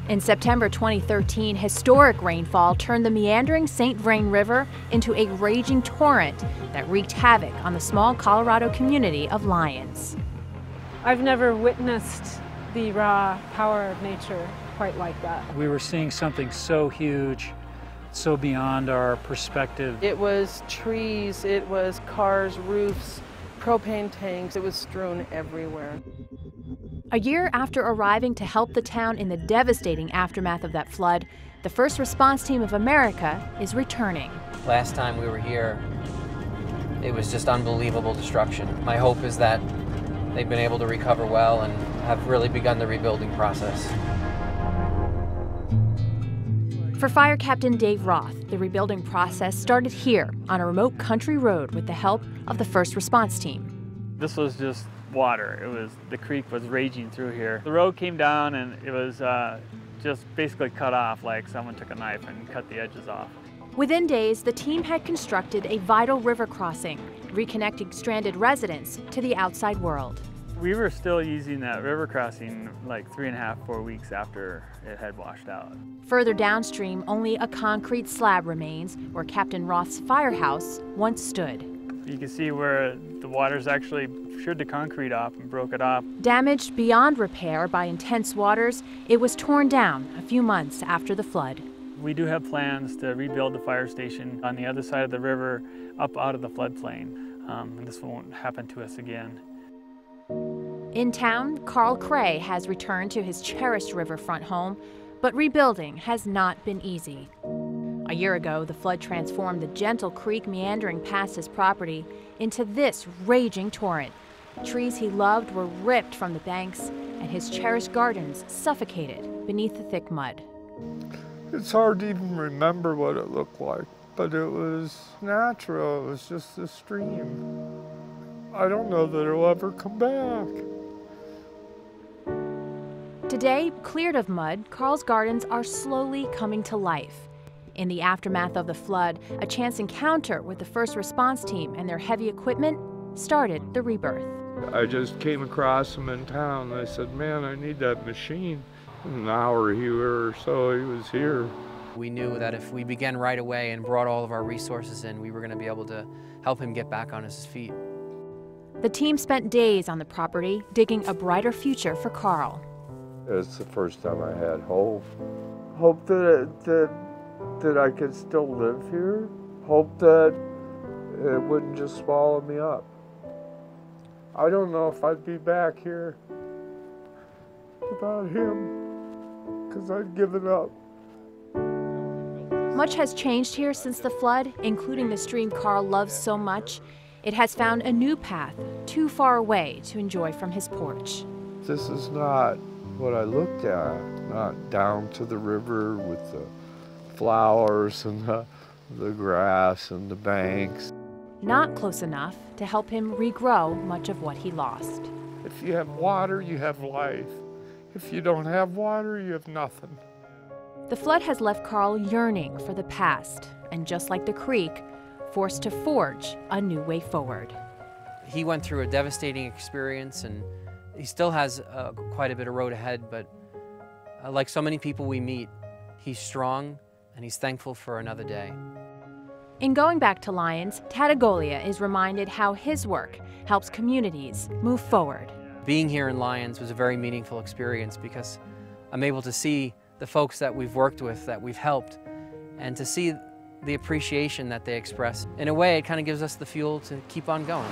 In September 2013, historic rainfall turned the meandering St. Vrain River into a raging torrent that wreaked havoc on the small Colorado community of Lyons. I've never witnessed the raw power of nature quite like that. We were seeing something so huge, so beyond our perspective. It was trees, it was cars, roofs, propane tanks. It was strewn everywhere. A year after arriving to help the town in the devastating aftermath of that flood, the First Response Team of America is returning. Last time we were here, it was just unbelievable destruction. My hope is that they've been able to recover well and have really begun the rebuilding process. For Fire Captain Dave Roth, the rebuilding process started here on a remote country road with the help of the First Response Team. This was just water. The creek was raging through here. The road came down and it was just basically cut off, like someone took a knife and cut the edges off. Within days, the team had constructed a vital river crossing, reconnecting stranded residents to the outside world. We were still using that river crossing like 3.5, 4 weeks after it had washed out. Further downstream, only a concrete slab remains where Captain Roth's firehouse once stood. You can see where the waters actually sheared the concrete off and broke it off. Damaged beyond repair by intense waters, it was torn down a few months after the flood. We do have plans to rebuild the fire station on the other side of the river up out of the floodplain. And this won't happen to us again. In town, Carl Cray has returned to his cherished riverfront home, but rebuilding has not been easy. A year ago, the flood transformed the gentle creek meandering past his property into this raging torrent. Trees he loved were ripped from the banks, and his cherished gardens suffocated beneath the thick mud. It's hard to even remember what it looked like, but it was natural. It was just a stream. I don't know that it'll ever come back. Today, cleared of mud, Carl's gardens are slowly coming to life. In the aftermath of the flood, a chance encounter with the First Response Team and their heavy equipment started the rebirth. I just came across him in town and I said, man, I need that machine. An hour or so he was here. We knew that if we began right away and brought all of our resources in, we were going to be able to help him get back on his feet. The team spent days on the property, digging a brighter future for Carl. It's the first time I had hope. Hope that I could still live here. Hope that it wouldn't just swallow me up. I don't know if I'd be back here without him, because I'd given up. Much has changed here since the flood, including the stream Carl loves so much. It has found a new path too far away to enjoy from his porch. This is not what I looked at, not down to the river with the flowers and the grass and the banks. Not close enough to help him regrow much of what he lost. If you have water, you have life. If you don't have water, you have nothing. The flood has left Carl yearning for the past, and just like the creek, forced to forge a new way forward. He went through a devastating experience and he still has quite a bit of road ahead, but like so many people we meet, he's strong and he's thankful for another day. In going back to Lyons, Tattagolia is reminded how his work helps communities move forward. Being here in Lyons was a very meaningful experience because I'm able to see the folks that we've worked with, that we've helped, and to see the appreciation that they express. In a way, it kind of gives us the fuel to keep on going.